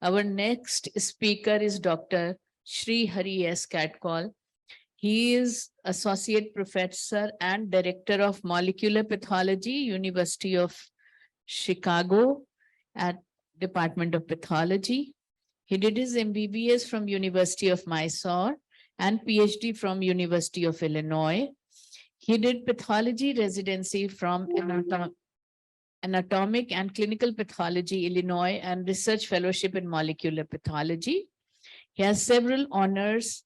Our next speaker is Dr. ShriHari S. Katkal. He is Associate Professor and Director of Molecular Pathology, University of Chicago at Department of Pathology. He did his MBBS from University of Mysore and PhD from University of Illinois. He did pathology residency from Anatomic and Clinical Pathology, Illinois, and research fellowship in molecular pathology. He has several honors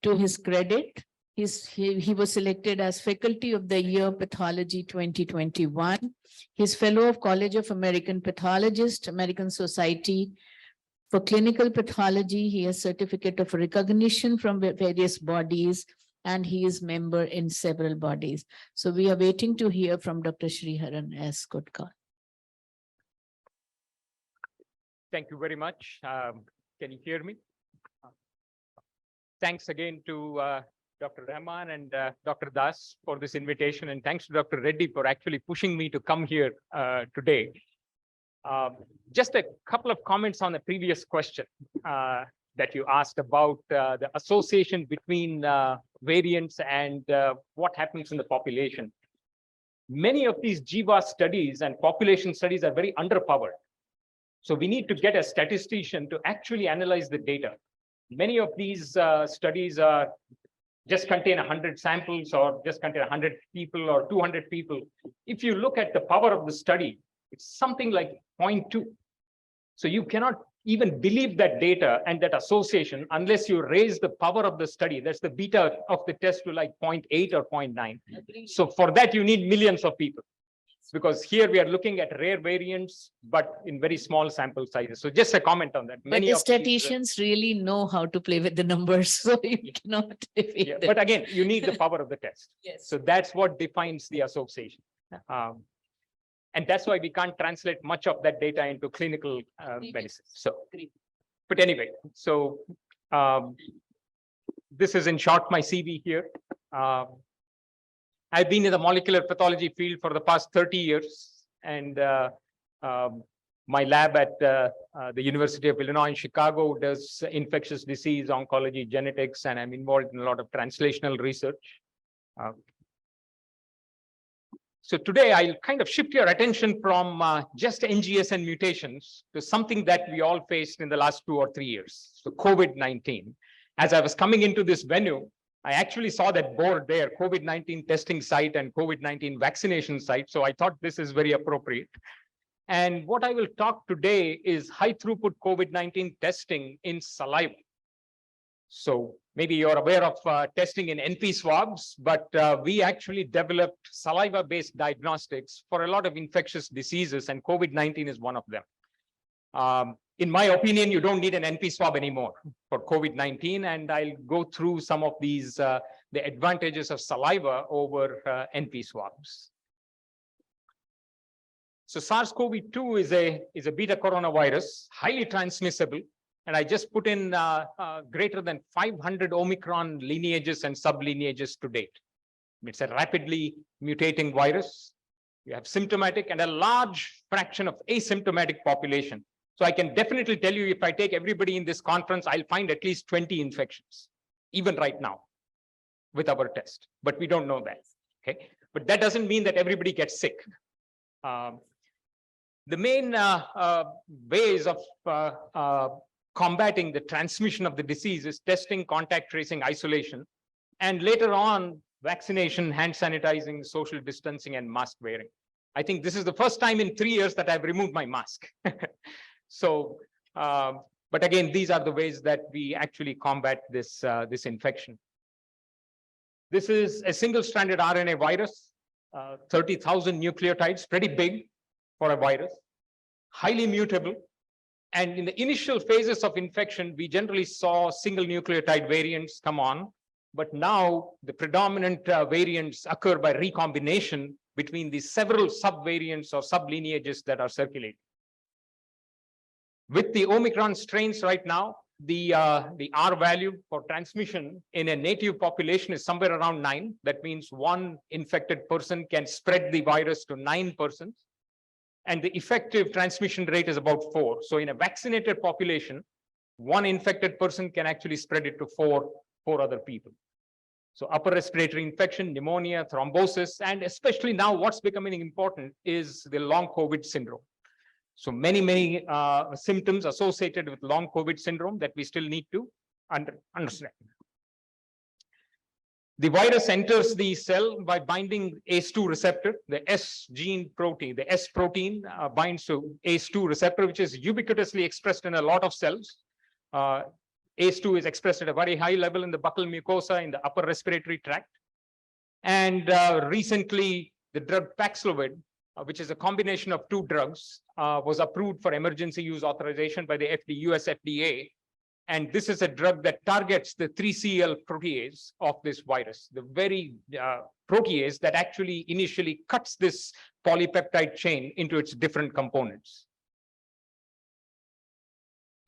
to his credit. He was selected as Faculty of the Year Pathology 2021. He's Fellow of College of American Pathologists, American Society for Clinical Pathology. He has certificate of recognition from various bodies, and he is member in several bodies. So we are waiting to hear from Dr. ShriHari S. Katkal. Thank you very much. Can you hear me? Thanks again to Dr. Rahman and Dr. Das for this invitation, and thanks to Dr. Reddy for actually pushing me to come here today. Just a couple of comments on the previous question that you asked about the association between variants and what happens in the population. Many of these Jiva studies and population studies are very underpowered. So we need to get a statistician to actually analyze the data. Many of these studies are just contain 100 samples or just contain 100 people or 200 people. If you look at the power of the study, it's something like 0.2. So you cannot even believe that data and that association unless you raise the power of the study. That's the beta of the test to like 0.8 or 0.9. So for that, you need millions of people, because here we are looking at rare variants, but in very small sample sizes. So just a comment on that. But the statisticians really know how to play with the numbers, so you cannot defeat them. But again, you need the power of the test. Yes. So that's what defines the association. And that's why we can't translate much of that data into clinical medicine. So, but anyway, so this is in short my CV here. I've been in the molecular pathology field for the past 30 years, and my lab at the University of Illinois in Chicago does infectious disease, oncology, genetics, and I'm involved in a lot of translational research. So today I'll kind of shift your attention from just NGS and mutations to something that we all faced in the last 2 or 3 years, so COVID-19. As I was coming into this venue, I actually saw that board there, COVID-19 testing site and COVID-19 vaccination site. So I thought this is very appropriate. And what I will talk today is high throughput COVID-19 testing in saliva. So maybe you're aware of testing in NP swabs, but we actually developed saliva-based diagnostics for a lot of infectious diseases, and COVID-19 is one of them. In my opinion, you don't need an NP swab anymore for COVID-19, and I'll go through some of these, the advantages of saliva over NP swabs. So SARS-CoV-2 is a beta coronavirus, highly transmissible, and I just put in greater than 500 Omicron lineages and sublineages to date. It's a rapidly mutating virus. You have symptomatic and a large fraction of asymptomatic population. So I can definitely tell you, if I take everybody in this conference, I'll find at least 20 infections, even right now, with our test. But we don't know that, okay? But that doesn't mean that everybody gets sick. The main ways of combating the transmission of the disease is testing, contact tracing, isolation, and later on, vaccination, hand sanitizing, social distancing, and mask wearing. I think this is the first time in 3 years that I've removed my mask. So, but again, these are the ways that we actually combat this, this infection. This is a single-stranded RNA virus, 30,000 nucleotides, pretty big for a virus, highly mutable. And in the initial phases of infection, we generally saw single nucleotide variants come on, but now the predominant variants occur by recombination between the several subvariants or sublineages that are circulating. With the Omicron strains right now, the R value for transmission in a native population is somewhere around 9. That means one infected person can spread the virus to 9 persons. and the effective transmission rate is about 4. So in a vaccinated population, one infected person can actually spread it to four other people. So upper respiratory infection, pneumonia, thrombosis, and especially now what's becoming important is the long COVID syndrome. So many symptoms associated with long COVID syndrome that we still need to understand. The virus enters the cell by binding ACE2 receptor, the S gene protein. The S protein binds to ACE2 receptor, which is ubiquitously expressed in a lot of cells. ACE2 is expressed at a very high level in the buccal mucosa in the upper respiratory tract. And recently, the drug Paxlovid, which is a combination of 2 drugs, was approved for emergency use authorization by the US FDA. And this is a drug that targets the 3CL protease of this virus, the very protease that actually initially cuts this polypeptide chain into its different components.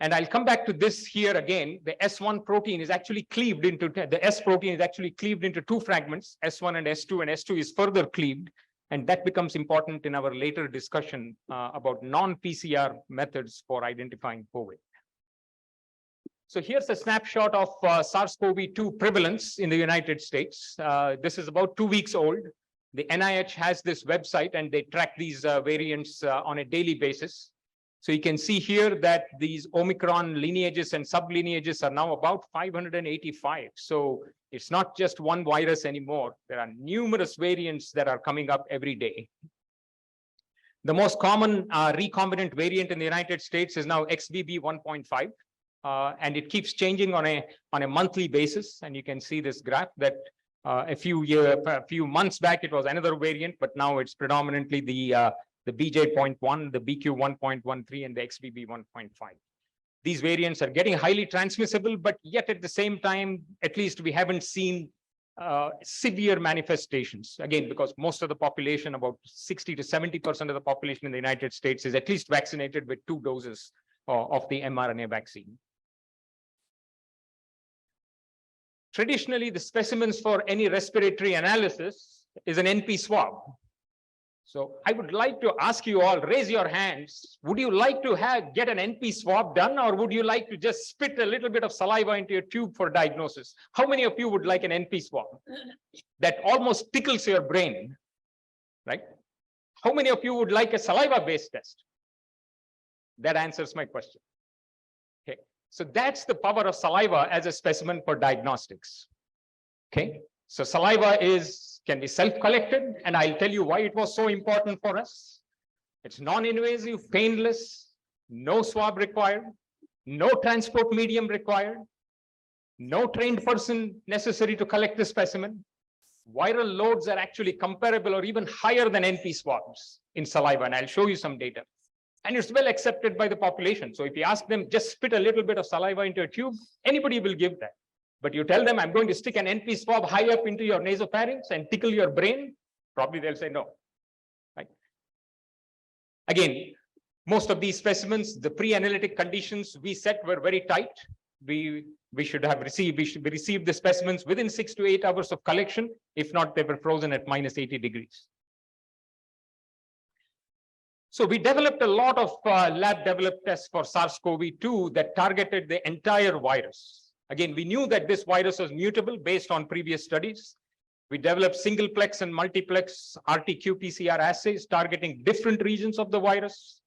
And I'll come back to this here again. The S1 protein is actually cleaved into, the S protein is actually cleaved into 2 fragments, S1 and S2 is further cleaved. And that becomes important in our later discussion about non-PCR methods for identifying COVID. So here's a snapshot of SARS-CoV-2 prevalence in the United States. This is about 2 weeks old. The NIH has this website and they track these variants on a daily basis. So you can see here that these Omicron lineages and sublineages are now about 585. So it's not just one virus anymore. There are numerous variants that are coming up every day. The most common recombinant variant in the United States is now XBB 1.5. And it keeps changing on a monthly basis. And you can see this graph that a few months back, it was another variant, but now it's predominantly the BJ.1, the BQ 1.13, and the XBB 1.5. These variants are getting highly transmissible, but yet at the same time, at least we haven't seen severe manifestations. Again, because most of the population, about 60 to 70% of the population in the United States is at least vaccinated with 2 doses of the mRNA vaccine. Traditionally, the specimens for any respiratory analysis is an NP swab. So I would like to ask you all, raise your hands. Would you like to get an NP swab done, or would you like to just spit a little bit of saliva into your tube for diagnosis? How many of you would like an NP swab that almost tickles your brain, right? How many of you would like a saliva-based test? That answers my question. Okay, so that's the power of saliva as a specimen for diagnostics. Okay, so saliva can be self-collected, and I'll tell you why it was so important for us. It's non-invasive, painless, no swab required, no transport medium required, no trained person necessary to collect the specimen. Viral loads are actually comparable or even higher than NP swabs in saliva, and I'll show you some data. And it's well accepted by the population. So if you ask them, just spit a little bit of saliva into a tube, anybody will give that. But you tell them, I'm going to stick an NP swab high up into your nasopharynx and tickle your brain, probably they'll say no. Right? Again, most of these specimens, the pre-analytic conditions we set were very tight. We should receive the specimens within 6 to 8 hours of collection. If not, they were frozen at -80 degrees. So we developed a lot of lab-developed tests for SARS-CoV-2 that targeted the entire virus. Again, we knew that this virus was mutable based on previous studies. We developed singleplex and multiplex RT-qPCR assays targeting different regions of the virus.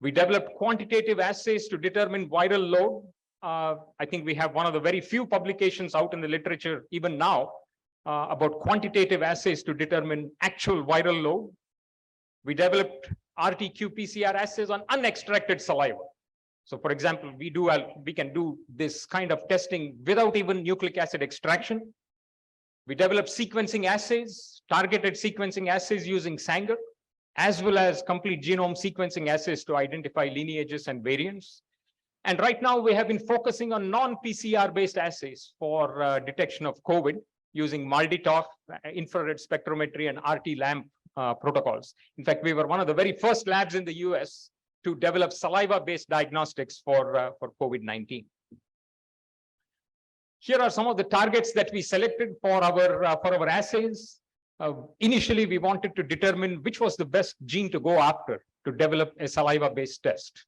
We developed quantitative assays to determine viral load. I think we have one of the very few publications out in the literature, even now, about quantitative assays to determine actual viral load. We developed RT-qPCR assays on unextracted saliva. So for example, we can do this kind of testing without even nucleic acid extraction. We developed sequencing assays, targeted sequencing assays using Sanger, as well as complete genome sequencing assays to identify lineages and variants. And right now we have been focusing on non-PCR based assays for detection of COVID using MALDI-TOF, infrared spectrometry, and RT-LAMP protocols. In fact, we were one of the very first labs in the US to develop saliva-based diagnostics for COVID-19. Here are some of the targets that we selected for our assays. Initially, we wanted to determine which was the best gene to go after to develop a saliva-based test.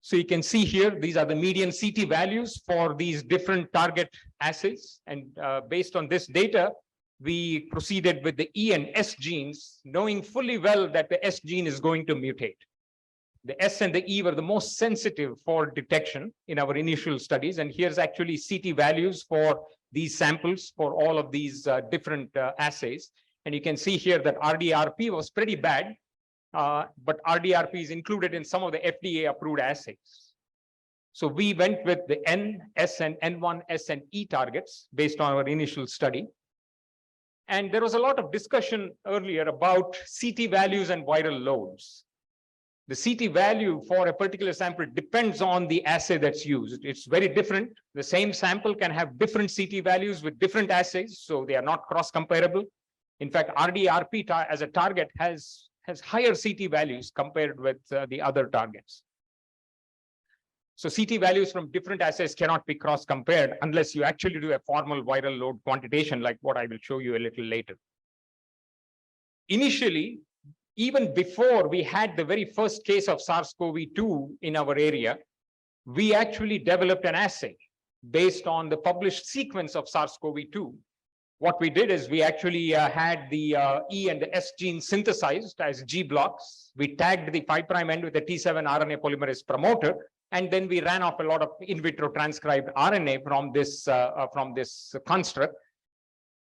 So you can see here, these are the median CT values for these different target assays. And based on this data, we proceeded with the E and S genes, knowing fully well that the S gene is going to mutate. The S and the E were the most sensitive for detection in our initial studies. And here's actually CT values for these samples for all of these different assays. And you can see here that RDRP was pretty bad, but RDRP is included in some of the FDA approved assays. So we went with the N, S, and N1, S, and E targets based on our initial study. And there was a lot of discussion earlier about CT values and viral loads. The CT value for a particular sample depends on the assay that's used. It's very different. The same sample can have different CT values with different assays, so they are not cross-comparable. In fact, RDRP as a target has higher CT values compared with the other targets. So CT values from different assays cannot be cross-compared unless you actually do a formal viral load quantitation, like what I will show you a little later. Initially, even before we had the very first case of SARS-CoV-2 in our area, we actually developed an assay based on the published sequence of SARS-CoV-2. What we did is we actually had the E and the S gene synthesized as G blocks. We tagged the 5' end with a T7 RNA polymerase promoter, and then we ran off a lot of in vitro transcribed RNA from this construct.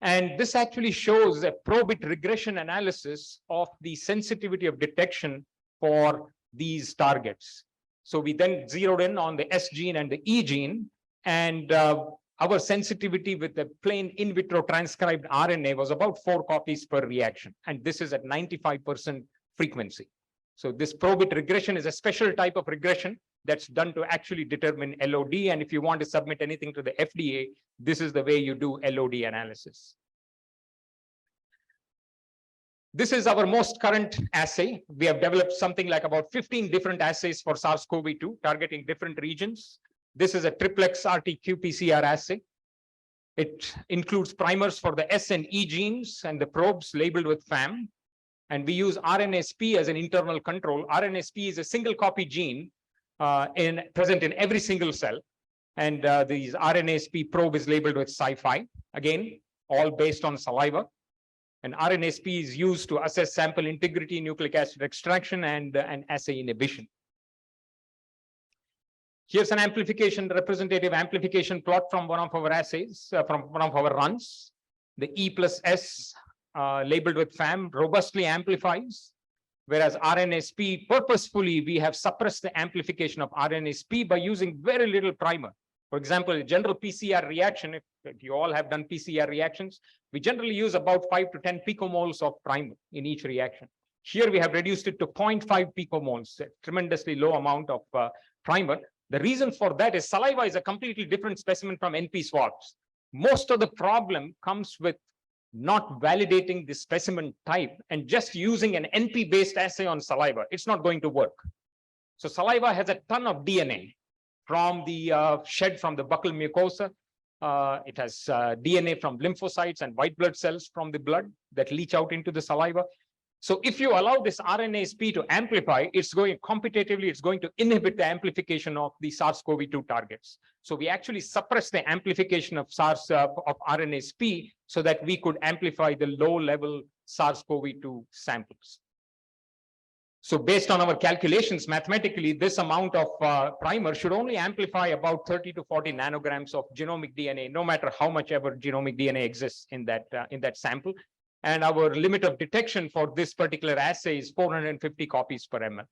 And this actually shows a probit regression analysis of the sensitivity of detection for these targets. So we then zeroed in on the S gene and the E gene, and our sensitivity with the plain in vitro transcribed RNA was about 4 copies per reaction. And this is at 95% frequency. So this probit regression is a special type of regression that's done to actually determine LOD. And if you want to submit anything to the FDA, this is the way you do LOD analysis. This is our most current assay. We have developed something like about 15 different assays for SARS-CoV-2 targeting different regions. This is a triplex RT-qPCR assay. It includes primers for the S and E genes and the probes labeled with FAM. And we use RNSP as an internal control. RNSP is a single copy gene present in every single cell. And these RNSP probe is labeled with Sci-Fi. Again, all based on saliva. And RNSP is used to assess sample integrity, nucleic acid extraction, and assay inhibition. Here's an representative amplification plot from one of our assays, from one of our runs. The E plus S labeled with FAM robustly amplifies, whereas RNSP purposefully, we have suppressed the amplification of RNSP by using very little primer. For example, a general PCR reaction, if you all have done PCR reactions, we generally use about 5 to 10 picomoles of primer in each reaction. Here we have reduced it to 0.5 picomoles, a tremendously low amount of primer. The reason for that is saliva is a completely different specimen from NP swabs. Most of the problem comes with not validating the specimen type and just using an NP-based assay on saliva. It's not going to work. So saliva has a ton of DNA from the shed from the buccal mucosa. It has DNA from lymphocytes and white blood cells from the blood that leach out into the saliva. So if you allow this RNAsP to amplify, it's going to inhibit the amplification of the SARS-CoV-2 targets. So we actually suppress the amplification of of RNAsP so that we could amplify the low-level SARS-CoV-2 samples. So based on our calculations, mathematically, this amount of primer should only amplify about 30 to 40 nanograms of genomic DNA, no matter how much ever genomic DNA exists in that sample. And our limit of detection for this particular assay is 450 copies per ml.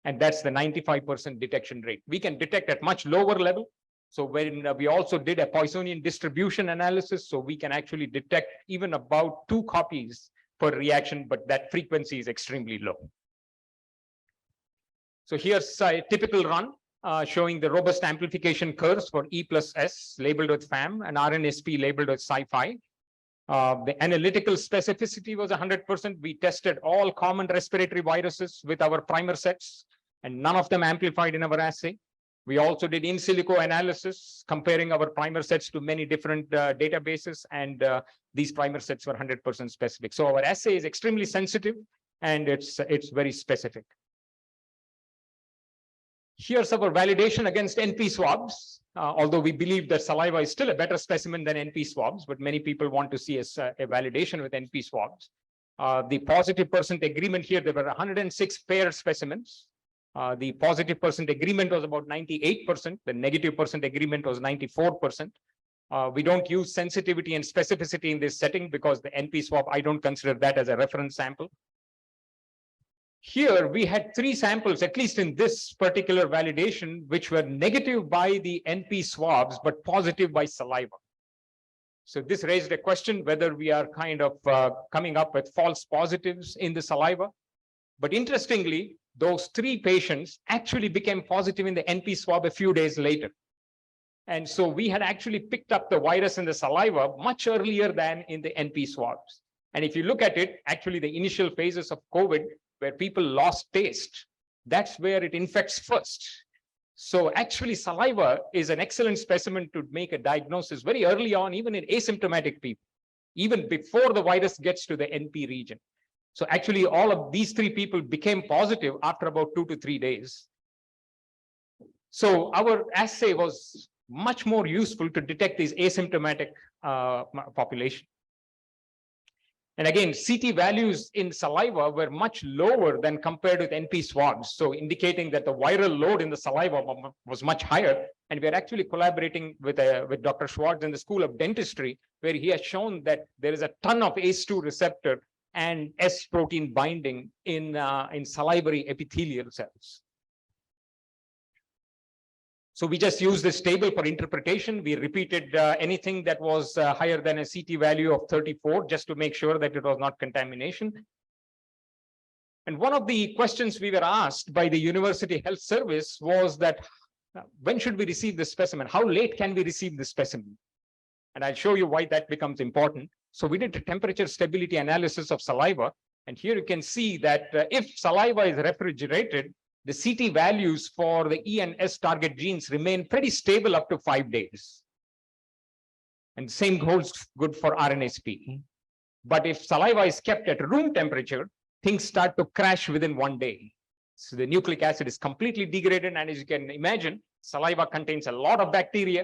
And that's the 95% detection rate. We can detect at much lower level. So when we also did a Poissonian distribution analysis, so we can actually detect even about 2 copies per reaction, but that frequency is extremely low. So here's a typical run showing the robust amplification curves for E plus S labeled with FAM and RNSP labeled with Sci-Fi. The analytical specificity was 100%. We tested all common respiratory viruses with our primer sets, and none of them amplified in our assay. We also did in silico analysis, comparing our primer sets to many different databases, and these primer sets were 100% specific. So our assay is extremely sensitive. and it's very specific. Here's our validation against NP swabs, although we believe that saliva is still a better specimen than NP swabs, but many people want to see a validation with NP swabs. The positive percent agreement here, there were 106 paired specimens. The positive percent agreement was about 98%. The negative percent agreement was 94%. We don't use sensitivity and specificity in this setting because the NP swab, I don't consider that as a reference sample. Here we had 3 samples, at least in this particular validation, which were negative by the NP swabs, but positive by saliva. So this raised a question whether we are kind of coming up with false positives in the saliva. But interestingly, those 3 patients actually became positive in the NP swab a few days later. And so we had actually picked up the virus in the saliva much earlier than in the NP swabs. And if you look at it, actually the initial phases of COVID, where people lost taste, that's where it infects first. So actually saliva is an excellent specimen to make a diagnosis very early on, even in asymptomatic people, even before the virus gets to the NP region. So actually all of these 3 people became positive after about 2 to 3 days. So our assay was much more useful to detect these asymptomatic population. And again, CT values in saliva were much lower than compared with NP swabs. So indicating that the viral load in the saliva was much higher. And we're actually collaborating with Dr. Schwartz in the School of Dentistry, where he has shown that there is a ton of ACE2 receptor and S protein binding in salivary epithelial cells. So we just used this table for interpretation. We repeated anything that was higher than a CT value of 34, just to make sure that it was not contamination. And one of the questions we were asked by the University Health Service was that, when should we receive this specimen? How late can we receive this specimen? And I'll show you why that becomes important. So we did a temperature stability analysis of saliva. And here you can see that if saliva is refrigerated, the CT values for the E and S target genes remain pretty stable up to 5 days. And the same holds good for RNSP. But if saliva is kept at room temperature, things start to crash within 1 day. So the nucleic acid is completely degraded. And as you can imagine, saliva contains a lot of bacteria,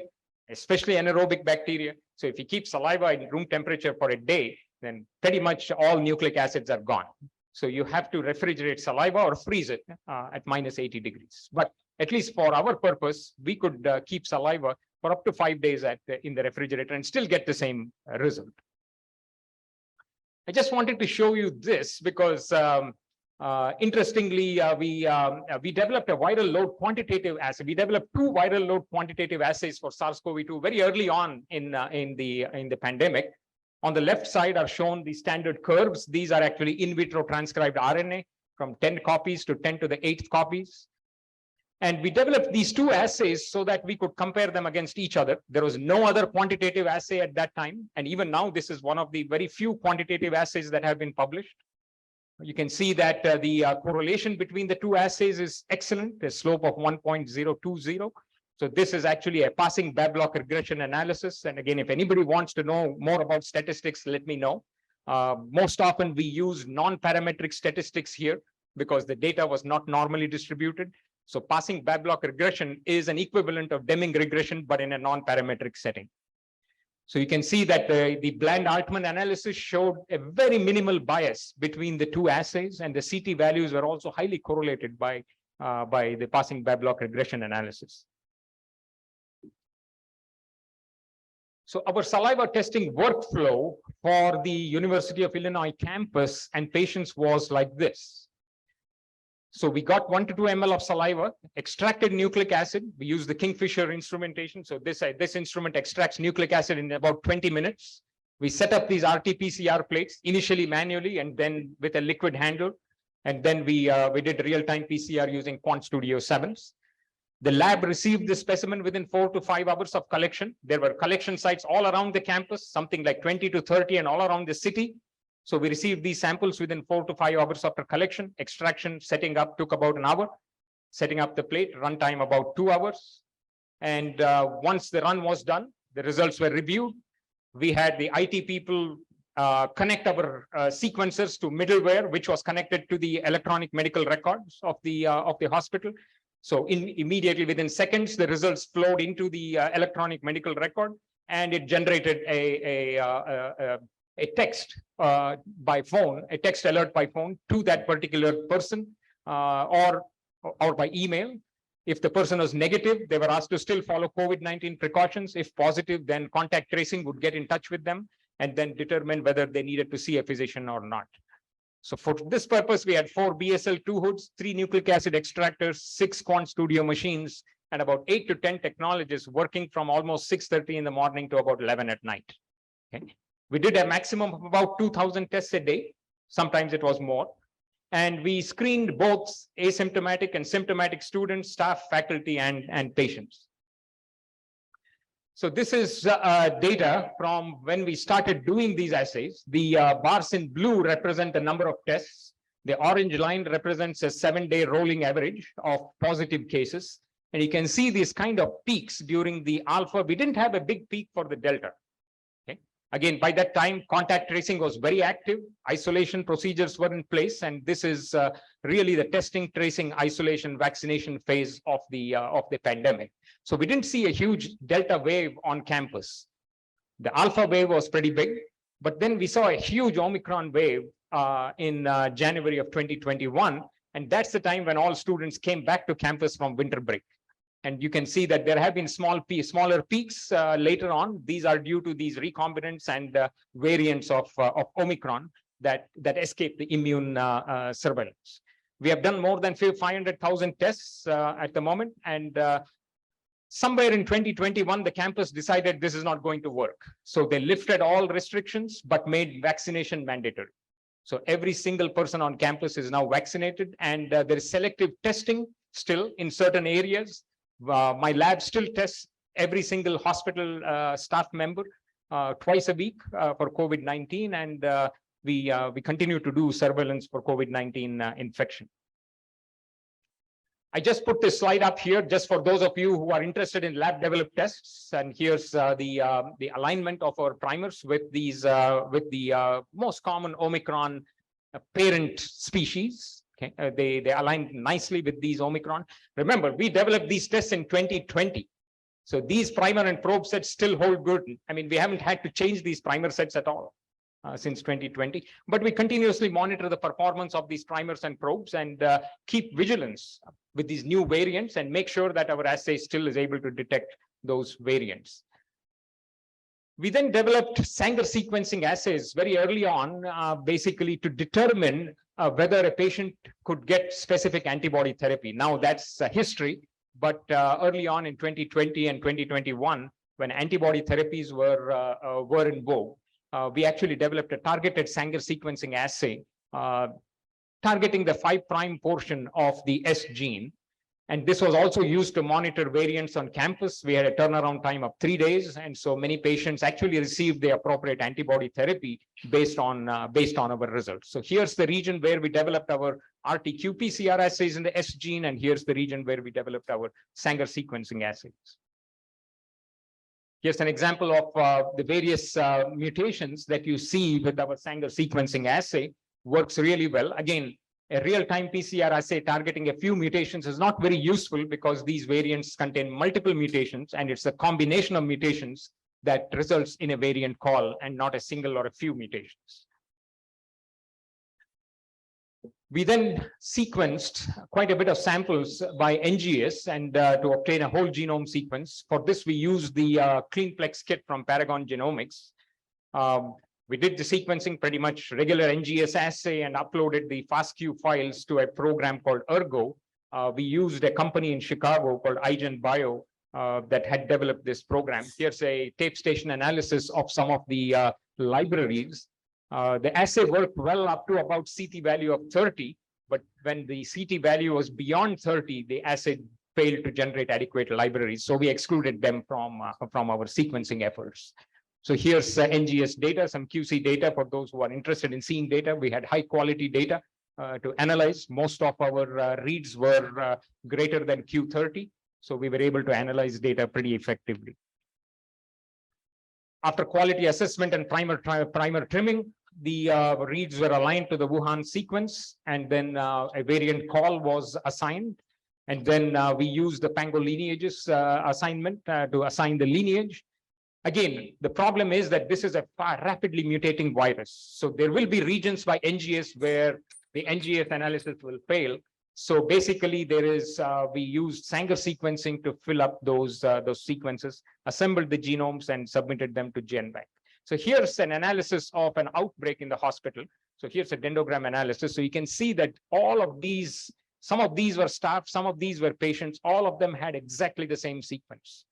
especially anaerobic bacteria. So if you keep saliva at room temperature for a day, then pretty much all nucleic acids are gone. So you have to refrigerate saliva or freeze it at -80 degrees. But at least for our purpose, we could keep saliva for up to 5 days in the refrigerator and still get the same result. I just wanted to show you this because interestingly, we developed a viral load quantitative assay. We developed 2 viral load quantitative assays for SARS-CoV-2 very early on in the pandemic. On the left side are shown the standard curves. These are actually in vitro transcribed RNA from 10 copies to 10 to the 8th copies. And we developed these 2 assays so that we could compare them against each other. There was no other quantitative assay at that time. And even now, this is one of the very few quantitative assays that have been published. You can see that the correlation between the 2 assays is excellent, a slope of 1.020. So this is actually a passing Bablock regression analysis. And again, if anybody wants to know more about statistics, let me know. Most often we use non-parametric statistics here because the data was not normally distributed. So passing Bablock regression is an equivalent of Deming regression, but in a non-parametric setting. So you can see that the bland Altman analysis showed a very minimal bias between the 2 assays, and the CT values were also highly correlated by the passing Bablock regression analysis. So our saliva testing workflow for the University of Illinois campus and patients was like this. So we got 1 to 2 ml of saliva, extracted nucleic acid. We use the Kingfisher instrumentation. So this instrument extracts nucleic acid in about 20 minutes. We set up these RT-PCR plates, initially manually and then with a liquid handle. And then we did real-time PCR using QuantStudio 7s. The lab received the specimen within 4 to 5 hours of collection. There were collection sites all around the campus, something like 20 to 30 and all around the city. So we received these samples within 4 to 5 hours after collection. Extraction, setting up took about an hour. Setting up the plate, runtime about 2 hours. And once the run was done, the results were reviewed. We had the IT people connect our sequencers to middleware, which was connected to the electronic medical records of the hospital. So immediately within seconds, the results flowed into the electronic medical record, and it generated a text by phone, a text alert by phone to that particular person, or by email. If the person was negative, they were asked to still follow COVID-19 precautions. If positive, then contact tracing would get in touch with them and then determine whether they needed to see a physician or not. So for this purpose, we had 4 BSL-2 hoods, 3 nucleic acid extractors, 6 Quant Studio machines, and about 8 to 10 technologists working from almost 6:30 in the morning to about 11 at night. Okay. We did a maximum of about 2,000 tests a day. Sometimes it was more. And we screened both asymptomatic and symptomatic students, staff, faculty, and patients. So this is data from when we started doing these assays. The bars in blue represent the number of tests. The orange line represents a 7-day rolling average of positive cases. And you can see these kind of peaks during the alpha. We didn't have a big peak for the delta. Okay. Again, by that time, contact tracing was very active. Isolation procedures were in place. And this is really the testing, tracing, isolation, vaccination phase of the pandemic. So we didn't see a huge delta wave on campus. The alpha wave was pretty big, but then we saw a huge Omicron wave in January of 2021. And that's the time when all students came back to campus from winter break. And you can see that there have been smaller peaks later on. These are due to these recombinants and variants of Omicron that escape the immune surveillance. We have done more than 500,000 tests at the moment. And somewhere in 2021, the campus decided this is not going to work. So they lifted all restrictions, but made vaccination mandatory. So every single person on campus is now vaccinated, and there is selective testing still in certain areas. My lab still tests every single hospital staff member twice a week for COVID-19, and we continue to do surveillance for COVID-19 infection. I just put this slide up here just for those of you who are interested in lab developed tests. And here's the alignment of our primers with these with the most common Omicron parent species. Okay, they align nicely with these Omicron. Remember, we developed these tests in 2020. So these primer and probe sets still hold good. I mean, we haven't had to change these primer sets at all since 2020, but we continuously monitor the performance of these primers and probes and keep vigilance with these new variants and make sure that our assay still is able to detect those variants. We then developed Sanger sequencing assays very early on, basically to determine whether a patient could get specific antibody therapy. Now that's history, but early on in 2020 and 2021, when antibody therapies were in vogue, we actually developed a targeted Sanger sequencing assay targeting the 5' portion of the S gene. And this was also used to monitor variants on campus. We had a turnaround time of 3 days. And so many patients actually received the appropriate antibody therapy based on our results. So here's the region where we developed our RT-qPCR assays in the S gene. And here's the region where we developed our Sanger sequencing assays. Here's an example of the various mutations that you see with our Sanger sequencing assay. Works really well. Again, a real-time PCR assay targeting a few mutations is not very useful because these variants contain multiple mutations, and it's a combination of mutations that results in a variant call and not a single or a few mutations. We then sequenced quite a bit of samples by NGS and to obtain a whole genome sequence. For this, we used the CleanPlex kit from Paragon Genomics. We did the sequencing pretty much regular NGS assay and uploaded the FASTQ files to a program called Ergo. We used a company in Chicago called iGen Bio that had developed this program. Here's a tape station analysis of some of the libraries. The assay worked well up to about CT value of 30, but when the CT value was beyond 30, the assay failed to generate adequate libraries. So we excluded them from our sequencing efforts. So here's NGS data, some QC data for those who are interested in seeing data. We had high quality data to analyze. Most of our reads were greater than Q30. So we were able to analyze data pretty effectively. After quality assessment and primer trimming, the reads were aligned to the Wuhan sequence, and then a variant call was assigned. And then we used the Pango lineages assignment to assign the lineage. Again, the problem is that this is a rapidly mutating virus. So there will be regions by NGS where the NGS analysis will fail. So basically, there is we used Sanger sequencing to fill up those sequences, assembled the genomes, and submitted them to GenBank. So here's an analysis of an outbreak in the hospital. So here's a dendrogram analysis. So you can see that all of these, some of these were staff, some of these were patients, all of them had exactly the same sequence.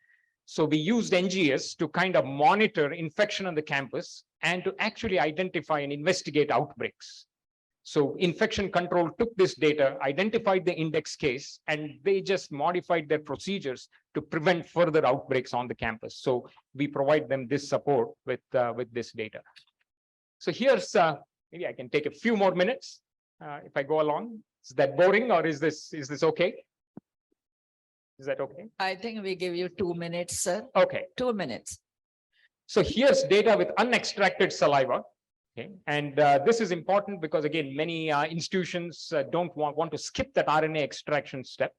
So we used NGS to kind of monitor infection on the campus and to actually identify and investigate outbreaks. So infection control took this data, identified the index case, and they just modified their procedures to prevent further outbreaks on the campus. So we provide them this support with this data. So here's, maybe I can take a few more minutes if I go along. Is that boring, or is this okay? Is that okay? I think we give you 2 minutes, sir. Okay. 2 minutes. So here's data with unextracted saliva. Okay. And this is important because, again, many institutions don't want to skip that RNA extraction step.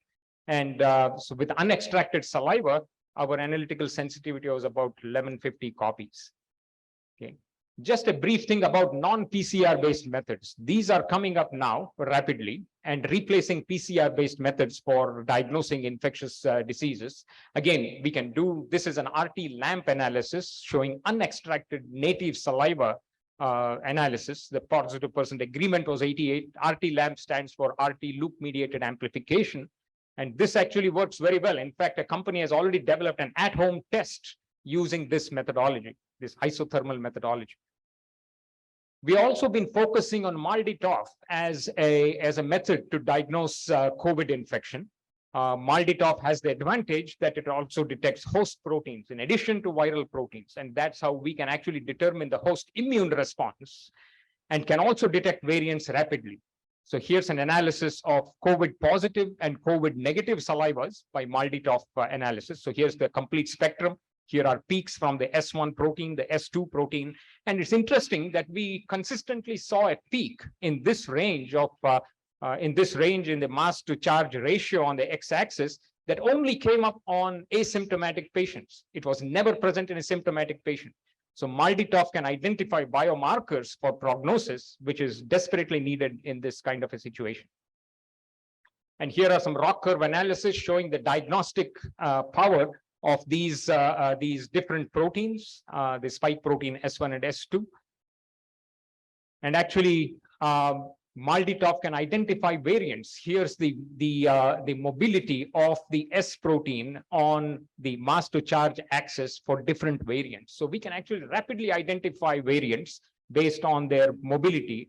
And so with unextracted saliva, our analytical sensitivity was about 1150 copies. Okay. Just a brief thing about non-PCR based methods. These are coming up now rapidly and replacing PCR based methods for diagnosing infectious diseases. Again, we can do, this is an RT LAMP analysis showing unextracted native saliva analysis. The positive percent agreement was 88. RT LAMP stands for RT loop mediated amplification. And this actually works very well. In fact, a company has already developed an at-home test using this methodology, this isothermal methodology. We also been focusing on MALDI-TOF as a method to diagnose COVID infection. MALDI-TOF has the advantage that it also detects host proteins in addition to viral proteins. And that's how we can actually determine the host immune response and can also detect variants rapidly. So here's an analysis of COVID positive and COVID negative salivas by MALDI-TOF analysis. So here's the complete spectrum. Here are peaks from the S1 protein, the S2 protein. And it's interesting that we consistently saw a peak in this range of in the mass to charge ratio on the x-axis that only came up on asymptomatic patients. It was never present in a symptomatic patient. So MALDI-TOF can identify biomarkers for prognosis, which is desperately needed in this kind of a situation. And here are some ROC curve analysis showing the diagnostic power of these different proteins, the spike protein S1 and S2. And actually, MALDI-TOF can identify variants. Here's the mobility of the S protein on the mass to charge axis for different variants. So we can actually rapidly identify variants based on their mobility.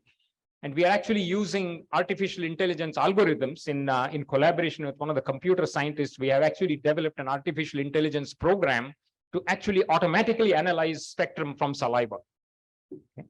And we are actually using artificial intelligence algorithms in collaboration with one of the computer scientists. We have actually developed an artificial intelligence program to actually automatically analyze spectrum from saliva. Okay.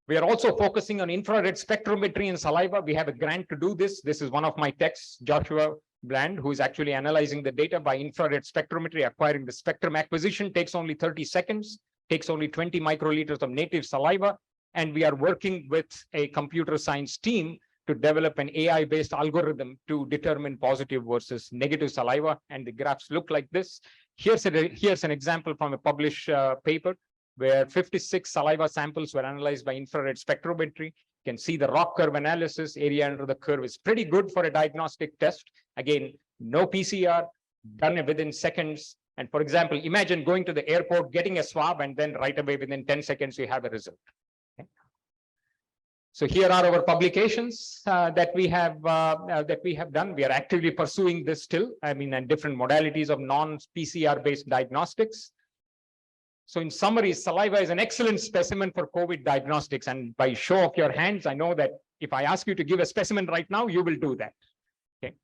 We are also focusing on infrared spectrometry in saliva. We have a grant to do this. This is one of my techs, Joshua Bland, who is actually analyzing the data by infrared spectrometry. Acquiring the spectrum acquisition takes only 30 seconds, takes only 20 microliters of native saliva. And we are working with a computer science team to develop an AI-based algorithm to determine positive versus negative saliva. And the graphs look like this. Here's an example from a published paper where 56 saliva samples were analyzed by infrared spectrometry. You can see the ROC curve analysis. Area under the curve is pretty good for a diagnostic test. Again, no PCR, done within seconds. And for example, imagine going to the airport, getting a swab, and then right away within 10 seconds, you have a result. Okay. So here are our publications that we have done. We are actively pursuing this still. I mean, and different modalities of non-PCR based diagnostics. So in summary, saliva is an excellent specimen for COVID diagnostics. And by show of your hands, I know that if I ask you to give a specimen right now, you will do that. Okay.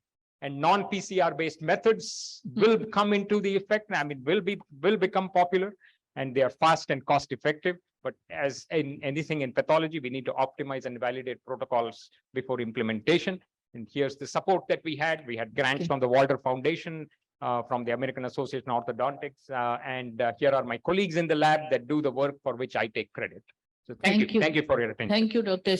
And non-PCR based methods will come into the effect. I mean, will become popular, and they are fast and cost effective. But as in anything in pathology, we need to optimize and validate protocols before implementation. And here's the support that we had. We had grants from the Walter Foundation, from the American Association of Orthodontics. And here are my colleagues in the lab that do the work for which I take credit. So thank Thank you. you. Thank you for your attention. Thank you, Dr.